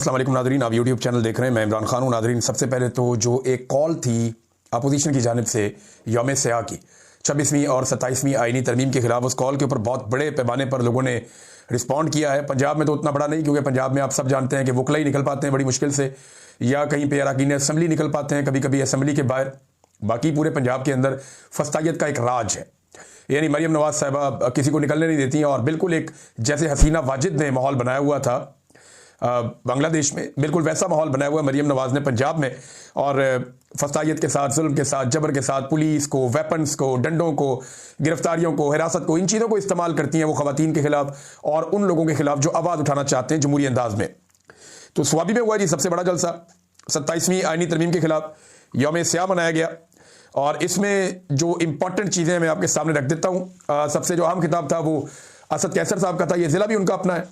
अस्सलाम वालेकुम नादरीन, आप यूट्यूब चैनल देख रहे हैं। मैं इमरान खान हूँ। नादरीन, सबसे पहले तो जो एक कॉल थी अपोजिशन की जानिब से यौम स्याह की 26वीं और 27वीं आईनी तरमीम के खिलाफ, उस कॉल के ऊपर बहुत बड़े पैमाने पर लोगों ने रिस्पॉन्ड किया है। पंजाब में तो उतना बड़ा नहीं, क्योंकि पंजाब में आप सब जानते हैं कि वकला ही निकल पाते हैं बड़ी मुश्किल से, या कहीं पर अरकान असम्बली निकल पाते हैं, कभी कभी असम्बली के बाहर। बाकी पूरे पंजाब के अंदर फस्तायत का एक राज है, यानी मरियम नवाज साहिबा किसी को निकलने नहीं देती हैं। और बिल्कुल एक जैसे हसीना वाजिद ने माहौल बनाया हुआ था बांग्लादेश में, बिल्कुल वैसा माहौल बनाया हुआ मरियम नवाज ने पंजाब में। और फसायत के साथ, जुल्म के साथ, जबर के साथ पुलिस को, वेपन्स को, डंडों को, गिरफ्तारियों को, हिरासत को, इन चीज़ों को इस्तेमाल करती हैं वो ख़वातीन के खिलाफ और उन लोगों के खिलाफ जो आवाज़ उठाना चाहते हैं जमहूरी अंदाज में। तो स्वाबी में हुआ जी सबसे बड़ा जलसा, 27वीं आईनी तरमीम के खिलाफ यौम स्याह मनाया गया। और इसमें जो इंपॉर्टेंट चीज़ें मैं आपके सामने रख देता हूँ। सबसे जो अहम खिताब था वो असद कैसर साहब का था। ये ज़िला भी उनका अपना है।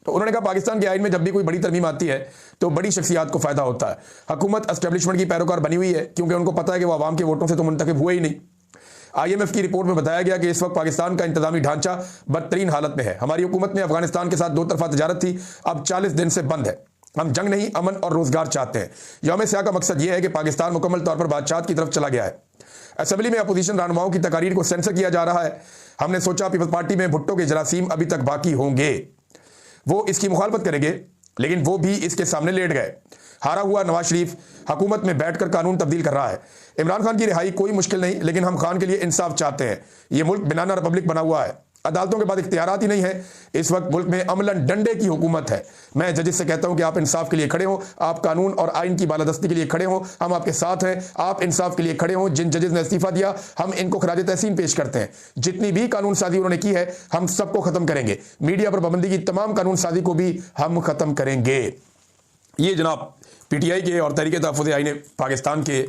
तो उन्होंने कहा पाकिस्तान के आइन में जब भी कोई बड़ी तरमीम आती है तो बड़ी शख्सियात को फायदा होता है। हुकूमत एस्टेब्लिशमेंट की पैरोकार बनी हुई है, क्योंकि उनको पता है कि वो आवाम के वोटों से तो मुंतखब हुए ही नहीं। IMF की रिपोर्ट में बताया गया कि इस वक्त पाकिस्तान का इंतजामी ढांचा बदतरीन हालत में है। हमारी हुकूमत ने अफगानिस्तान के साथ दो तरफा तजारत थी, अब 40 दिन से बंद है। हम जंग नहीं, अमन और रोजगार चाहते हैं। यौम स्याह का मकसद यह है कि पाकिस्तान मुकम्मल तौर पर बादशाहत की तरफ चला गया है। असेंबली में अपोजिशन रहनुमाओं की तकारीर को सेंसर किया जा रहा है। हमने सोचा पीपल्स पार्टी में भुट्टो के जरासीम अभी तक बाकी होंगे, वो इसकी मुखालफत करेंगे, लेकिन वो भी इसके सामने लेट गए। हारा हुआ नवाज शरीफ हुकूमत में बैठकर कानून तब्दील कर रहा है। इमरान खान की रिहाई कोई मुश्किल नहीं, लेकिन हम खान के लिए इंसाफ चाहते हैं। ये मुल्क बनाना रिपब्लिक बना हुआ है, अदालतों के बाद इख्तियारात ही नहीं है। इस वक्त मुल्क में अमलन डंडे की हुकूमत है। मैं जजेस से कहता हूं कि आप इंसाफ के लिए खड़े हो, आप कानून और आइन की बालादस्ती के लिए खड़े हो, हम आपके साथ हैं। आप इंसाफ के लिए खड़े हो। जिन जजेस ने इस्तीफा दिया, हम इनको खराज तहसीन पेश करते हैं। जितनी भी कानून साजी उन्होंने की है, हम सबको खत्म करेंगे। मीडिया पर पाबंदी की तमाम कानून साजी को भी हम खत्म करेंगे। ये जनाब PTI के और तहरीक तहफ़्फ़ुज़ आईन पाकिस्तान के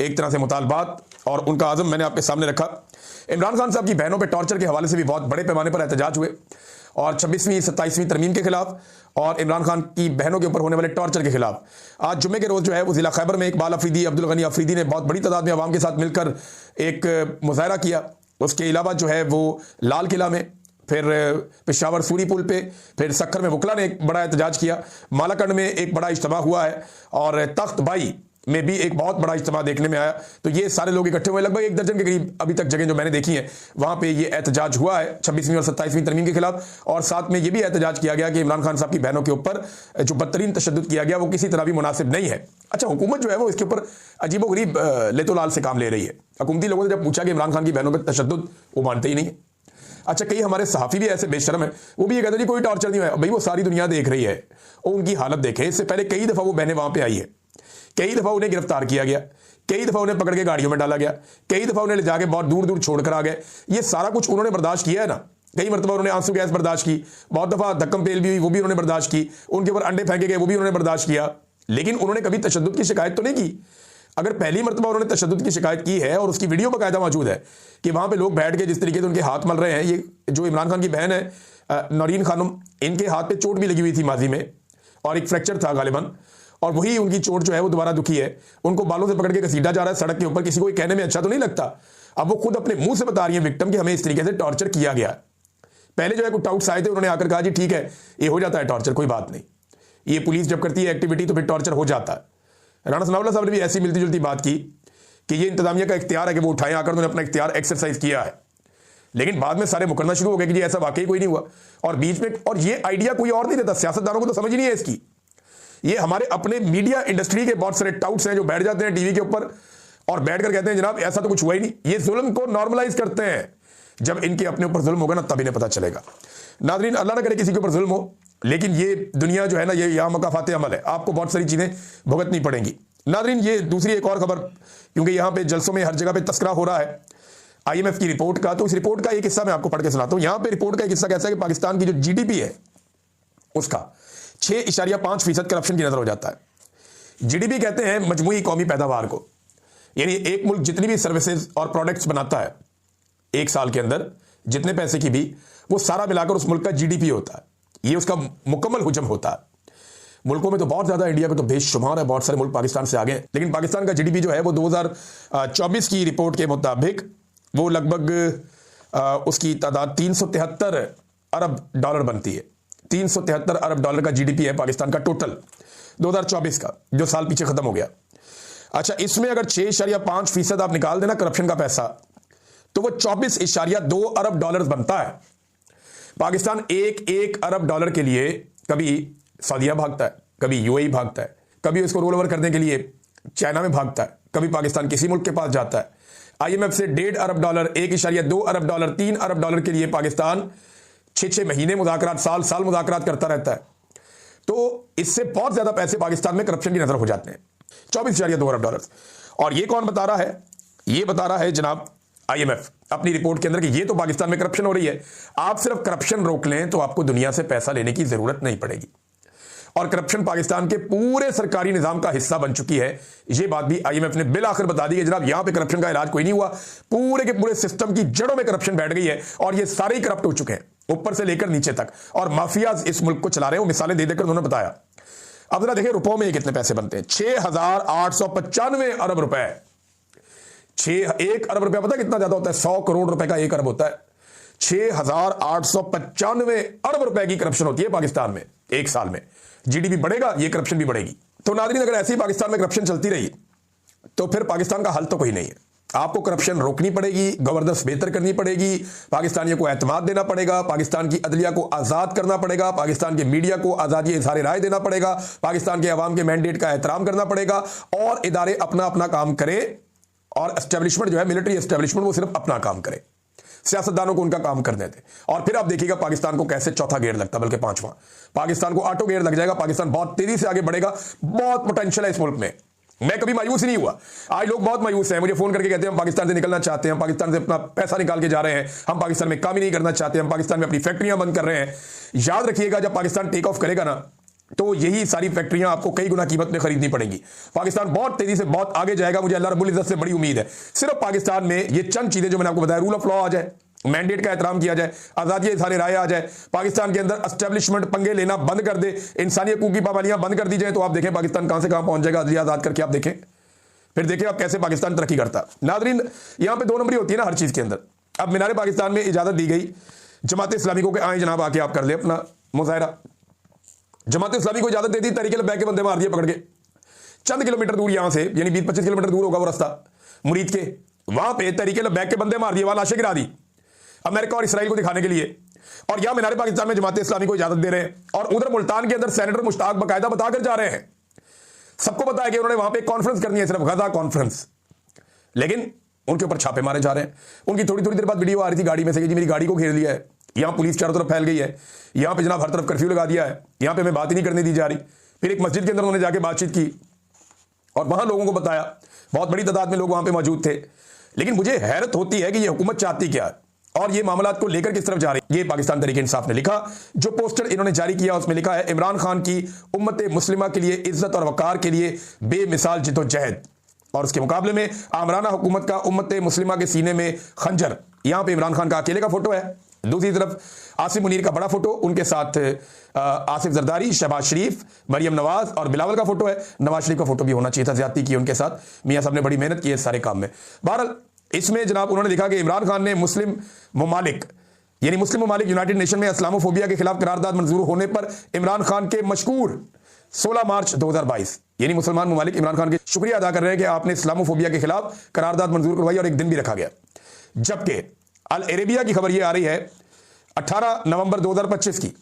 एक तरह से मुतालबात और उनका आज़म मैंने आपके सामने रखा। इमरान खान साहब की बहनों पे टॉर्चर के हवाले से भी बहुत बड़े पैमाने पर एहतजाज हुए, और 26वीं 27वीं तरमीम के खिलाफ और इमरान खान की बहनों के ऊपर होने वाले टॉर्चर के खिलाफ। आज जुम्मे के रोज़ जो है वो ज़िला खैबर में इकबाल अफरीदी, अब्दुल गनी अफरीदी ने बहुत बड़ी तादाद में अवाम के साथ मिलकर एक मुजाहरा किया। उसके अलावा जो है वो लाल किला में, फिर पेशावर सूरी पुल पे, फिर सक्खर में वकला ने एक बड़ा एहतजाज किया। मालाकंड में एक बड़ा इज्तिमा हुआ है, और तख्त बाई में भी एक बहुत बड़ा इज्तिमा देखने में आया। तो ये सारे लोग इकट्ठे हुए, लगभग 1 दर्जन के करीब अभी तक जगह जो मैंने देखी है वहां पे ये एहतजाज हुआ है 26वीं और 27वीं तरमीम के खिलाफ। और साथ में ये भी एहतजाज किया गया कि इमरान खान साहब की बहनों के ऊपर जो बदतरीन तशद्दुद किया गया वो किसी तरह भी मुनासिब नहीं है। अच्छा, हुकूमत जो है वो इसके ऊपर अजीबोगरीब लेतोलाल से काम ले रही है। हुकूमती लोगों ने जब पूछा कि इमरान खान की बहनों पर तशद्दुद, वो मानते ही नहीं है। अच्छा, कई हमारे सहाफ़ी भी ऐसे बेशर्म है, वो भी ये कहते हैं कोई टॉर्चर नहीं हुआ। भाई वो सारी दुनिया देख रही है, और उनकी हालत देखें। इससे पहले कई दफ़ा वो बहनें वहां पे आई है, कई दफ़ा उन्हें गिरफ्तार किया गया, कई दफ़ा उन्हें पकड़ के गाड़ियों में डाला गया, कई दफ़ा उन्हें ले जाके बहुत दूर दूर छोड़कर आ गए। ये सारा कुछ उन्होंने बर्दाश्त किया है ना। कई मरतबा उन्होंने आंसू गैस बर्दाश्त की, बहुत दफ़ा धक्कम पेल भी हुई, वो भी उन्होंने बर्दाश्त की। उनके ऊपर अंडे फेंके गए, वो भी उन्होंने बर्दाश्त किया। लेकिन उन्होंने कभी तशद्दुद की शिकायत तो नहीं की। अगर पहली मरतबा उन्होंने तशद्दुद की शिकायत की है, और उसकी वीडियो बाकायदा मौजूद है कि वहां पे लोग बैठ के जिस तरीके से उनके हाथ मल रहे हैं। ये जो इमरान खान की बहन है नौरीन खानम, इनके हाथ पे चोट भी लगी हुई थी माजी में, और एक फ्रैक्चर था गालिबन, और वही उनकी चोट जो है वो दोबारा दुखी है। उनको बालों से पकड़ के घसीटा जा रहा है सड़क के ऊपर। किसी को कहने में अच्छा तो नहीं लगता। अब वो खुद अपने मुंह से बता रही है विक्टिम कि हमें इस तरीके से टॉर्चर किया गया। पहले जो है कुछ डाउट्स आए थे, उन्होंने आकर कहा जी ठीक है, ये हो जाता है टॉर्चर, कोई बात नहीं, ये पुलिस जब करती है एक्टिविटी तो फिर टॉर्चर हो जाता है। राणा सनाउल्लाह साहब ने भी ऐसी मिलती जुलती बात की कि ये इंतजामिया का इख्तियार है कि वो उठाएं, आकर उन्होंने अपना इख्तियार एक्सरसाइज किया है। लेकिन बाद में सारे मुकदमा शुरू हो गए कि जी ऐसा वाकई कोई नहीं हुआ। और बीच में, और ये आइडिया कोई और नहीं देता, सियासतदानों को तो समझ ही नहीं है इसकी। ये हमारे अपने मीडिया इंडस्ट्री के बहुत सारे टाउट्स हैं जो बैठ जाते हैं टीवी के ऊपर और बैठकर कहते हैं जनाब ऐसा तो कुछ हुआ ही नहीं। ये जुल्म को नॉर्मलाइज करते हैं। जब इनके अपने ऊपर जुल्म होगा ना, तब इन्हें पता चलेगा। नाज़रीन, अल्लाह ना करे किसी के ऊपर जुल्म हो, लेकिन ये दुनिया जो है ना, ये यहाँ मकाफात अमल है, आपको बहुत सारी चीजें भुगतनी पड़ेंगी। नाज़रीन, ये दूसरी एक और खबर, क्योंकि यहाँ पे जलसों में हर जगह पे तस्करा हो रहा है IMF की रिपोर्ट का, तो इस रिपोर्ट का एक हिस्सा मैं आपको पढ़ के सुनाता हूँ। यहाँ पे रिपोर्ट का एक हिस्सा कैसा है कि पाकिस्तान की जो GDP है उसका 6.5% करप्शन की नजर हो जाता है। GDP कहते हैं मजमूई कौमी पैदावार को, यानी एक मुल्क जितनी भी सर्विसेज और प्रोडक्ट्स बनाता है एक साल के अंदर, जितने पैसे की भी, वो सारा मिलाकर उस मुल्क का GDP होता है। ये उसका मुकम्मल हुजम होता है। मुल्कों में तो बहुत ज्यादा, इंडिया में तो बेशुमार है, बहुत सारे मुल्क पाकिस्तान से आगे हैं। लेकिन पाकिस्तान का GDP जो है वो 2024 की रिपोर्ट के मुताबिक वो लगभग उसकी तादाद $373 अरब बनती है। 373 अरब डॉलर का जीडीपी है पाकिस्तान का टोटल 2024 का, जो साल पीछे खत्म हो गया। अच्छा, इसमें अगर 6.5% आप निकाल देना करप्शन का पैसा, तो वो 24.2 अरब डॉलर बनता है। पाकिस्तान एक अरब डॉलर के लिए कभी सऊदीया भागता है, कभी यूएई भागता है, कभी उसको रोल ओवर करने के लिए चाइना में भागता है, कभी पाकिस्तान किसी मुल्क के पास जाता है। आईएमएफ से 1.5 अरब डॉलर, 1.2 अरब डॉलर, 3 अरब डॉलर के लिए पाकिस्तान 6 महीने मुज़ाकरात, साल मुज़ाकरात करता रहता है। तो इससे बहुत ज्यादा पैसे पाकिस्तान में करप्शन की नजर हो जाते हैं, 24.2 अरब डॉलर। और ये कौन बता रहा है? ये बता रहा है जनाब आईएमएफ अपनी रिपोर्ट के अंदर कि ये तो पाकिस्तान में करप्शन हो रही है। आप सिर्फ करप्शन रोक लें तो आपको दुनिया से पैसा लेने की जरूरत नहीं पड़ेगी। और करप्शन पाकिस्तान के पूरे सरकारी निजाम का हिस्सा बन चुकी है। ये बात भी आईएमएफ ने बिल आखिर बता दी है जनाब, यहां पे करप्शन का इलाज कोई नहीं हुआ, पूरे के पूरे सिस्टम की जड़ों में करप्शन बैठ गई है और ये सारे ही करप्ट हो चुके हैं, ऊपर से लेकर नीचे तक। और माफियाज इस मुल्क को चला रहे हो, मिसालें दे देकर उन्होंने बताया। अब जरा देखिए रुपयों में कितने पैसे बनते हैं, 6,895 अरब रुपए। 1 अरब रुपया पता कितना ज्यादा होता है? 100 करोड़ रुपए का 1 अरब होता है। 6,895 अरब रुपए की करप्शन होती है पाकिस्तान में एक साल में। जीडीपी बढ़ेगा, ये करप्शन भी बढ़ेगी। तो नाज़रीन, अगर ऐसे ही पाकिस्तान में करप्शन चलती रही तो फिर पाकिस्तान का हल तो कोई नहीं है। आपको करप्शन रोकनी पड़ेगी, गवर्नेंस बेहतर करनी पड़ेगी, पाकिस्तानियों को एतमाद देना पड़ेगा, पाकिस्तान की अदलिया को आज़ाद करना पड़ेगा, पाकिस्तान के मीडिया को आज़ादी इज़हार राय देना पड़ेगा, पाकिस्तान के अवाम के मैंडेट का एहतराम करना पड़ेगा और इदारे अपना अपना काम करें। और एस्टेब्लिशमेंट जो है, मिलिट्री एस्टेब्लिशमेंट, वो सिर्फ अपना काम करे, सियासतदानों को उनका काम करने दें। और फिर आप देखिएगा पाकिस्तान को कैसे चौथा गेयर लगता, बल्कि 5वां। पाकिस्तान को ऑटो गेयर लग जाएगा, पाकिस्तान बहुत तेजी से आगे बढ़ेगा, बहुत पोटेंशियल है इस मुल्क में। मैं कभी मायूस ही नहीं हुआ। आज लोग बहुत मायूस हैं, मुझे फोन करके कहते हैं हम पाकिस्तान से निकलना चाहते हैं, हम पाकिस्तान से अपना पैसा निकाल के जा रहे हैं, हम पाकिस्तान में काम ही नहीं करना चाहते, हम पाकिस्तान में अपनी फैक्ट्रियां बंद कर रहे हैं। याद रखिएगा, जब पाकिस्तान टेक ऑफ करेगा ना, तो यही सारी फैक्ट्रियां आपको कई गुना कीमत में खरीदनी पड़ेंगी। पाकिस्तान बहुत तेजी से बहुत आगे जाएगा, मुझे अल्लाह रब्बुल इज्जत से बड़ी उम्मीद है। सिर्फ पाकिस्तान में ये चंद चीजें जो मैंने आपको बताया, रूल ऑफ लॉ आ जाए, मैंडेट का एहतराम किया जाए, आजादी इज़हार राय आ जाए, पाकिस्तान के अंदर एस्टेब्लिशमेंट पंगे लेना बंद कर दे, इंसानी हकूक की पाबंदियां बंद कर दी जाए, तो आप देखें पाकिस्तान कहां से कहां पहुंच जाएगा। अदलिया आजाद करके आप देखें, फिर देखें आप कैसे पाकिस्तान तरक्की करता। नाज़रीन, यहां पे 2 नंबरी होती है ना हर चीज के अंदर। अब मीनार पाकिस्तान में इजाजत दी गई जमात इस्लामी को कि आए जनाब, आके आप कर ले अपना मुजाहरा। जमात इस्लामी को इजाजत दे दी, तरीके लब्बैक के बंदे मार दिए पकड़ के। चंद किलोमीटर दूर यहां से, यानी 20-25 किलोमीटर दूर होगा वो रास्ता मुरीद के, वहां पे तरीके लब्बैक के बंदे मार दिए, वहां लाशें गिरा दी अमेरिका और इसराइल को दिखाने के लिए। और यहां मीनार पाकिस्तान में जमात इस्लामी को इजाजत दे रहे हैं। और उधर मुल्तान के अंदर सेनेटर मुश्ताक बाकायदा बताकर जा रहे हैं, सबको बताया कि उन्होंने वहां पे कॉन्फ्रेंस करनी है, सिर्फ गजा कॉन्फ्रेंस, लेकिन उनके ऊपर छापे मारे जा रहे हैं। उनकी थोड़ी थोड़ी देर बाद वीडियो आ रही थी गाड़ी में से कि जी मेरी गाड़ी को घेर लिया है, यहां पुलिस चारों तरफ फैल गई है, यहां पे जनाब हर तरफ कर्फ्यू लगा दिया है, यहां पे हमें बात ही नहीं करने दी जा रही। फिर एक मस्जिद के अंदर उन्होंने जाके बातचीत की और वहां लोगों को बताया, बहुत बड़ी तादाद में लोग वहां पे मौजूद थे। लेकिन मुझे हैरत होती है कि ये हुकूमत चाहती क्या है और ये मामलात को लेकर किस तरफ जा रही है। ये पाकिस्तान तहरीक इंसाफ ने लिखा, जो पोस्टर इन्होंने जारी किया उसमें लिखा है, इमरान खान की उम्मत मुस्लिमा के लिए इज्जत और वकार के लिए बेमिसाल जिद्दोजहद, और उसके मुकाबले में आमराना हुकूमत का उम्मत मुस्लिमा के सीने में खंजर। यहां पे इमरान खान का अकेले का फोटो है, दूसरी तरफ आसिफ मुनीर का बड़ा फोटो, उनके साथ आसिफ जरदारी, शहबाज शरीफ, मरियम नवाज और बिलावल का फोटो है। नवाज शरीफ का फोटो भी होना चाहिए था, ज्यादती की उनके साथ। मियां साहब ने बड़ी मेहनत की है सारे काम में। बहरहाल इसमें जनाब उन्होंने लिखा कि इमरान खान ने मुस्लिम ममालिक, यानी मुस्लिम ममालिक यूनाइटेड नेशन में इस्लामोफोबिया के खिलाफ करारदाद मंजूर होने पर इमरान खान के मशकूर 16 मार्च 2022, यानी मुसलमान ममालिक इमरान खान के शुक्रिया अदा कर रहे हैं कि आपने इस्लामोफोबिया के खिलाफ करारदाद मंजूर करवाई और एक दिन भी रखा गया। जबकि अल अरेबिया की खबर यह आ रही है 18 नवंबर 2025 की,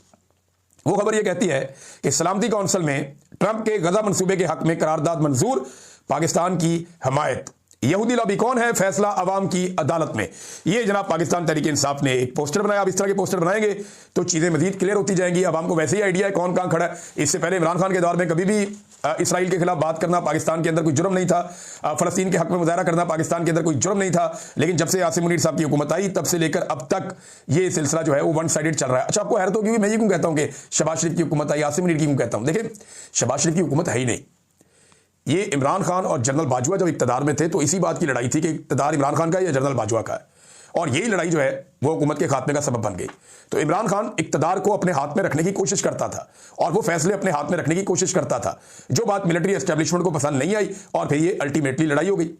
वो खबर यह कहती है कि सलामती काउंसिल में ट्रंप के गजा मंसूबे के हक में करारदाद मंजूर, पाकिस्तान की हमायत, यहूदी लॉबी कौन है, फैसला अवाम की अदालत में। ये जनाब पाकिस्तान तहरीक इंसाफ ने एक पोस्टर बनाया। अब इस तरह के पोस्टर बनाएंगे तो चीजें मजीद क्लियर होती जाएंगी, अवाम को वैसे ही आइडिया है कौन कहां खड़ा है। इससे पहले इमरान खान के दौर में कभी भी इसराइल के खिलाफ बात करना पाकिस्तान के अंदर कोई जुर्म नहीं था, फलस्तीन के हक में मुजाहरा करना पाकिस्तान के अंदर कोई जुर्म नहीं था। लेकिन जब से आसिम मुनीर साहब की हुकूमत आई तब से लेकर अब तक ये सिलसिला जो है वो वन साइडेड चल रहा है। अच्छा, आपको हैरत होगी, मैं ये क्यों कहता हूं कि शहबाज शरीफ की हुकूमत आई, आसिम मुनीर की क्यों कहता हूं? देखिए, शहबाज शरीफ की हुकूमत है ही नहीं। ये इमरान खान और जनरल बाजवा जब इक्तदार में थे तो इसी बात की लड़ाई थी कि इक्तदार इमरान खान का है या जनरल बाजवा का है, और यही लड़ाई जो है वो हुकूमत के खात्मे का सबब बन गई। तो इमरान खान इक्तदार को अपने हाथ में रखने की कोशिश करता था और वो फैसले अपने हाथ में रखने की कोशिश करता था, जो बात मिलिट्री एस्टेब्लिशमेंट को पसंद नहीं आई और फिर ये अल्टीमेटली लड़ाई हो गई।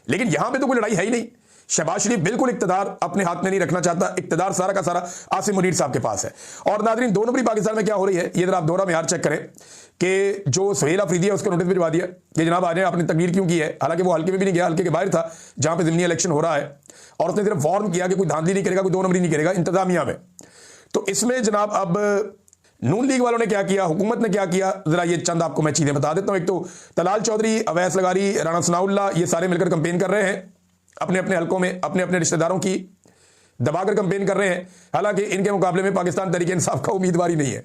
लेकिन यहां पे तो कोई लड़ाई है ही नहीं, शहबाज शरीफ बिल्कुल इक्तदार अपने हाथ में नहीं रखना चाहता, इक्तदार सारा का सारा आसिम मुनीर साहब के पास है। और नाज़रीन, 2 नंबरी पाकिस्तान में क्या हो रही है, ये जरा आप दोहरा मेयार चेक करें कि जो सुहेल अफरीदी है उसको नोटिस भिजवा दिया कि जनाब आ जाए, आपने तकरीर क्यों की है। हालांकि वो हल्के में भी नहीं गया, हल्के के बाहर था जहां पे ज़िमनी इलेक्शन हो रहा है, और उसने सिर्फ वार्न किया कि कोई धांधली नहीं करेगा, कोई 2 नंबरी नहीं करेगा इंतजामिया में। तो इसमें जनाब अब नून लीग वालों ने क्या किया, हुकूमत ने क्या किया, जरा ये चंद आपको मैं चीजें बता देता हूं। एक तो तलाल चौधरी, अवैस लगारी, राणा सनाउल्लाह, ये सारे मिलकर कंपेन कर रहे हैं अपने अपने हलकों में, अपने अपने रिश्तेदारों की दबाकर कंपेन कर रहे हैं। हालांकि इनके मुकाबले में पाकिस्तान तहरीक इंसाफ का उम्मीदवार ही नहीं है।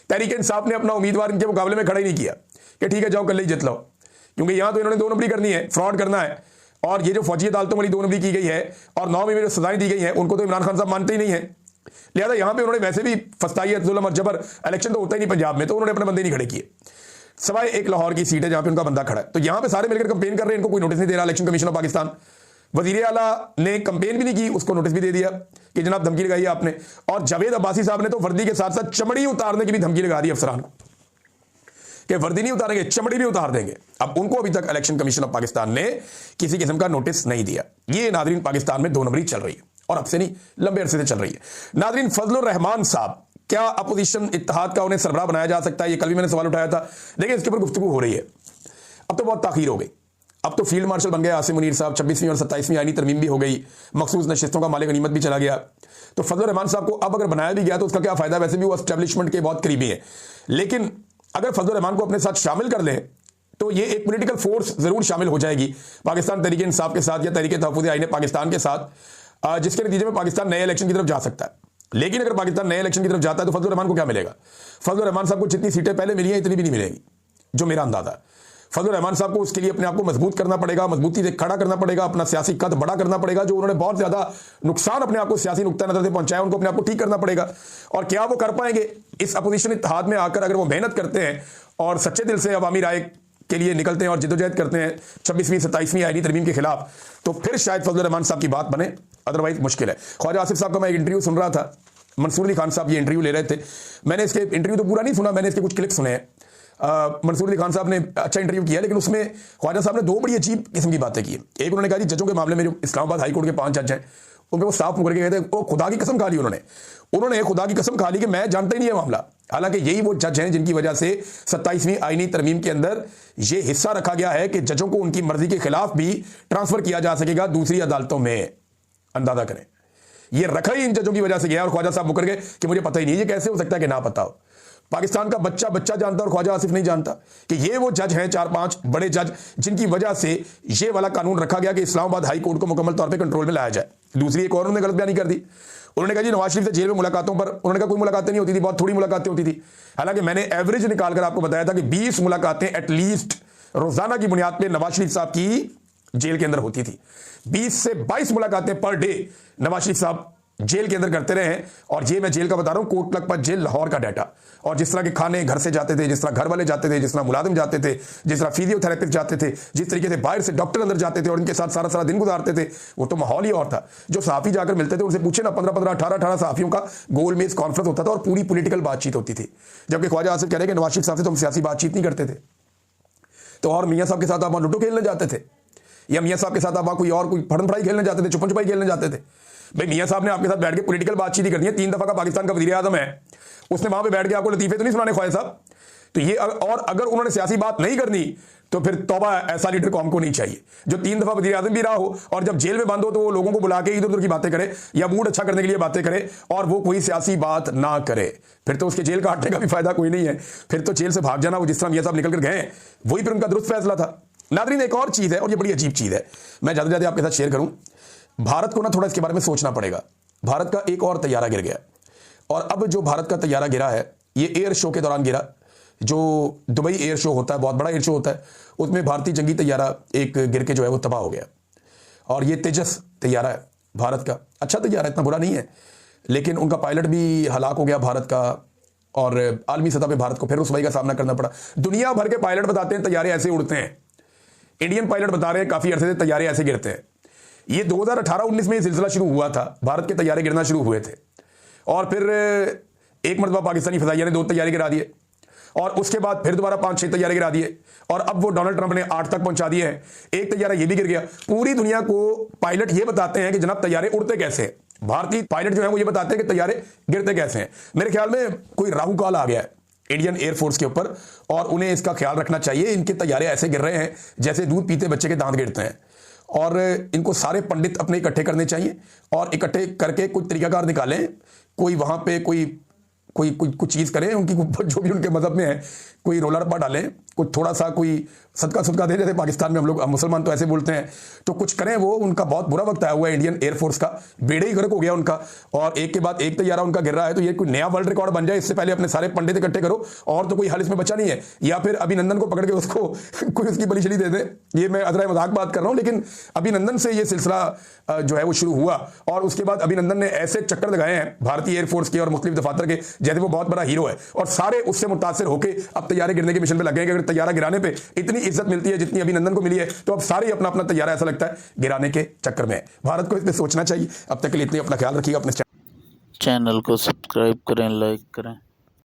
तहरीक इंसाफ ने अपना उम्मीदवार इनके मुकाबले में खड़ा ही नहीं किया कि ठीक है जाओ कल ही जित लो, क्योंकि यहां तो इन्होंने 2 नंबरी करनी है, फ्रॉड करना है। और ये जो फौजी अदालतों वाली 2 नंबरी की गई है और 9 में जो सजाएं दी गई हैं, उनको तो इमरान खान साहब मानते ही नहीं है। लिहाजा यहां पे उन्होंने वैसे भी फस्ताई है, जुल्म और जबर, इलेक्शन तो होता ही नहीं पंजाब में, तो उन्होंने अपने बंदे नहीं खड़े किए, सवाए एक लाहौर की सीट है जहां पे उनका बंदा खड़ा है। तो यहां पे सारे मिलकर कंपेन कर रहे हैं, इनको कोई नोटिस नहीं दे रहा इलेक्शन कमीशन ऑफ पाकिस्तान। वजीर आला ने कंपेन भी नहीं की, उसको नोटिस भी दे दिया कि जनाब धमकी लगाई आपने। और जावेद अब्बासी साहब ने तो वर्दी के साथ साथ चमड़ी उतारने की भी धमकी लगा दी अफसरान को कि वर्दी नहीं उतारेंगे, चमड़ी भी उतार देंगे। अब उनको अभी तक इलेक्शन कमीशन ऑफ पाकिस्तान ने किसी किस्म का नोटिस नहीं दिया। ये नाजरीन पाकिस्तान में 2 नंबरी चल रही है, और अब से नहीं लंबे अरसे से चल रही है। नाजरीन, फजलुर रहमान साहब, क्या अपोजिशन इत्तेहाद का उन्हें सरबराह बनाया जा सकता है, ये कल भी मैंने सवाल उठाया था। देखिए इसके ऊपर गुफ्तगू हो रही है। अब तो बहुत ताखीर हो गई, अब तो फील्ड मार्शल बन गए आसिम मुनीर साहब, 26वीं और 27वीं आईनी तरमीम भी हो गई, मखसूस नशिस्तों का मालिक गनीमत भी चला गया। तो फजलुर रहमान साहब को अब अगर बनाया भी गया तो उसका क्या फायदा, वैसे भी वो एस्टेब्लिशमेंट के बहुत करीबी है। लेकिन अगर फजलुर रहमान को अपने साथ शामिल कर लें तो ये एक पॉलिटिकल फोर्स जरूर शामिल हो जाएगी पाकिस्तान तहरीक इंसाफ के साथ या तहरीक तहफ़्फ़ुज़ आईन पाकिस्तान के साथ, जिसके नतीजे में पाकिस्तान नए इलेक्शन की तरफ जा सकता है। लेकिन अगर पाकिस्तान नए इलेक्शन की तरफ जाता है तो फजलुर रहमान को क्या मिलेगा? फजलुर रहमान साहब को जितनी सीटें पहले मिली हैं इतनी भी नहीं मिलेगी, जो मेरा अंदाजा है। फजलुर रहमान साहब को उसके लिए अपने आप को मजबूत करना पड़ेगा, मजबूती से खड़ा करना पड़ेगा, अपना सियासी कद बड़ा करना पड़ेगा। जो उन्होंने बहुत ज्यादा नुकसान अपने आप को सियासी नुक्ता नजर से पहुंचाया, उनको अपने आप को ठीक करना पड़ेगा। और क्या वो कर पाएंगे इस अपोजिशन इत्तेहाद में आकर? अगर वो मेहनत करते हैं और सच्चे दिल से अवामी राय के लिए निकलते हैं और जिद्दोजहद करते हैं 26वीं 27वीं आईनी तरमीम के खिलाफ, तो फिर शायद फजलुर रहमान साहब की बात बने, अदरवाइज मुश्किल है। ख्वाजा आसिफ साहब का मैं एक इंटरव्यू सुन रहा था, मंसूर अली खान साहब ये इंटरव्यू ले रहे थे। मैंने इसके इंटरव्यू तो पूरा नहीं सुना, मैंने इसके कुछ क्लिप सुने हैं। मंसूर अली खान साहब ने अच्छा इंटरव्यू किया, लेकिन उसमें ख्वाजा साहब ने 2 बड़ी अजीब किस्म की बातें की। एक उन्होंने कहा जी जजों के मामले में जो इस्लामाबाद हाई कोर्ट के 5 जज हैं उनको वो साफ मुकर के कहते हैं, वो खुदा की कसम खा ली उन्होंने खुदा की कसम खा ली कि मैं जानता ही नहीं है मामला। हालांकि यही वो जज हैं जिनकी वजह से 27वीं आईनी तरमीम के अंदर ये हिस्सा रखा गया है कि जजों को उनकी मर्जी के खिलाफ भी ट्रांसफर किया जा सकेगा दूसरी अदालतों में। अंदाजा करें, ये रखा ही इन जजों की वजह से गया और ख्वाजा साहब मुकर गए कि मुझे पता ही नहीं। ये कैसे हो सकता है कि ना पता हो? पाकिस्तान का बच्चा बच्चा जानता और ख्वाजा आसिफ नहीं जानता कि ये वो जज हैं, 4-5 बड़े जज, जिनकी वजह से ये वाला कानून रखा गया कि इस्लामाबाद हाई कोर्ट को मुकम्मल तौर पे कंट्रोल में लाया जाए। दूसरी एक और उन्होंने गलत बयानी कर दी। उन्होंने कहा जी नवाज शरीफ से जेल में मुलाकातों पर, उन्होंने कहा कोई मुलाकातें नहीं होती थी, बहुत थोड़ी मुलाकातें होती थी। हालांकि मैंने एवरेज निकालकर आपको बताया था कि 20 मुलाकातें एटलीस्ट रोजाना की बुनियाद पर नवाज शरीफ साहब की जेल के अंदर होती थी। 20 से 22 मुलाकातें पर डे नवाज शरीफ साहब जेल के अंदर करते रहे हैं। और ये मैं जेल का बता रहा हूं, कोट लखपत जेल लाहौर का डाटा। और जिस तरह के खाने घर से जाते थे, जिस तरह घर वाले जाते थे, जिस तरह मुलाजिम जाते थे, जिस तरह फिजियोथेरेपिस्ट जाते थे, जिस तरीके से बाहर से डॉक्टर अंदर जाते थे और उनके साथ सारा सारा दिन गुजारते थे, वो तो माहौल ही और था। जो सहाफी जाकर मिलते थे उनसे पूछे ना, 15-15, 18-18 सहाफियों का गोल मेज कॉन्फ्रेंस होता था और पूरी पॉलिटिकल बातचीत होती थी। जबकि ख्वाजा आसिफ कह रहे हैं कि नवाज शरीफ साहब से तो हम सियासी बातचीत नहीं करते थे। तो और मियाँ साहब के साथ आप वहां लूडो खेलने जाते थे, या मियाँ साहब के साथ आप वहां कोई फड़न फड़ाई खेलने जाते थे, छुपन छुपाई खेलने जाते थे? भाई मियाँ साहब ने आपके साथ बैठ के पॉलिटिकल बातचीत ही करनी है। 3 दफा का पाकिस्तान का वजीर आजम है, उसने वहां पे बैठ के आपको लतीफे तो नहीं सुनाने ख्वाजा साहब। तो ये और अगर उन्होंने सियासी बात नहीं करनी तो फिर तौबा, ऐसा लीडर कौम को नहीं चाहिए जो 3 दफा वजीर आजम भी रहा हो और जब जेल में बंद हो तो वो लोगों को बुला के इधर उधर की बातें करे या मूड अच्छा करने के लिए बातें करे और वो कोई सियासी बात ना करे। फिर तो उसके जेल काटने का भी फायदा कोई नहीं है, फिर तो जेल से भाग जाना, वो जिस तरह मियाँ साहब निकल कर गए वही फिर उनका दुरुस्त फैसला था। नादरीन, एक और चीज है और ये बड़ी अजीब चीज है, मैं ज्यादा ज्यादा आपके साथ शेयर करूं। भारत को ना थोड़ा इसके बारे में सोचना पड़ेगा। भारत का एक और तैयारा गिर गया और अब जो भारत का तैयारा गिरा है ये एयर शो के दौरान गिरा, जो दुबई एयर शो होता है, बहुत बड़ा एयर शो होता है, उसमें भारतीय जंगी तैयारा एक गिर के जो है वो तबाह हो गया। और ये तेजस तैयारा है भारत का, अच्छा तैयारा, इतना बुरा नहीं है, लेकिन उनका पायलट भी हलाक हो गया भारत का और आलमी सतह पे भारत को फिर रुसवाई का सामना करना पड़ा। दुनिया भर के पायलट बताते हैं तैयारे ऐसे उड़ते हैं, इंडियन पायलट बता रहे हैं काफी अरसे से तैयारे ऐसे गिरते हैं। ये 2018-19 में ये सिलसिला शुरू हुआ था, भारत के तैयारे गिरना शुरू हुए थे और फिर एक मरतबा पाकिस्तानी फजाइया ने 2 तैयारे गिरा दिए और उसके बाद फिर दोबारा 5-6 तैयारे गिरा दिए, और अब वो डोनाल्ड ट्रंप ने 8 तक पहुंचा दिए हैं। एक तैयारा ये भी गिर गया। पूरी दुनिया को पायलट ये बताते हैं कि जनाब तैयारे उड़ते कैसे हैं। भारतीय पायलट जो है वो ये बताते हैं कि तैयारे गिरते कैसे हैं। मेरे ख्याल में कोई राहु काल आ गया है इंडियन एयरफोर्स के ऊपर, और उन्हें इसका ख्याल रखना चाहिए। इनके तैयारे ऐसे गिर रहे हैं जैसे दूध पीते बच्चे के दांत गिरते हैं, और इनको सारे पंडित अपने इकट्ठे करने चाहिए और इकट्ठे करके कुछ तरीकाकार निकालें। कोई वहां पे कोई कुछ चीज़ करें उनकी, जो भी उनके मजहब में है, कोई रोला रप्पा डालें, कुछ थोड़ा सा कोई सदका दें, जैसे पाकिस्तान में हम मुसलमान तो ऐसे बोलते हैं, तो कुछ करें। वो उनका बहुत बुरा वक्त आया हुआ है इंडियन एयरफोर्स का, बेड़े ही गर्क हो गया उनका, और एक के बाद एक तैयारा उनका गिर रहा है। तो ये कोई नया वर्ल्ड रिकॉर्ड बन जाए, इससे पहले अपने सारे पंडित इकट्ठे करो, और तो कोई हल इसमें बचा नहीं है। या फिर अभिनंदन को पकड़ के उसको कोई उसकी बलि चली दे दे। ये मैं अदरा मजाक बात कर रहा हूँ, लेकिन अभिनंदन से ये सिलसिला जो है वो शुरू हुआ, और उसके बाद अभिनंदन ने ऐसे चक्कर लगाए हैं भारतीय एयरफोर्स के और मुख्तलिफ दफातर के, जैसे वो बहुत बड़ा हीरो है, और सारे उससे मुतासिर होकर अब तैयारे गिरने के मिशन पे लगे हैं कि अगर तैयारा गिराने पे इतनी इज्जत मिलती है जितनी अभिनंदन को मिली है, तो अब सारे अपना अपना तैयारा ऐसा लगता है गिराने के चक्कर में है। भारत को इस पे सोचना चाहिए। अब तक के लिए इतनी, अपना ख्याल रखिएगा, अपने चैनल को सब्सक्राइब करें, लाइक करें।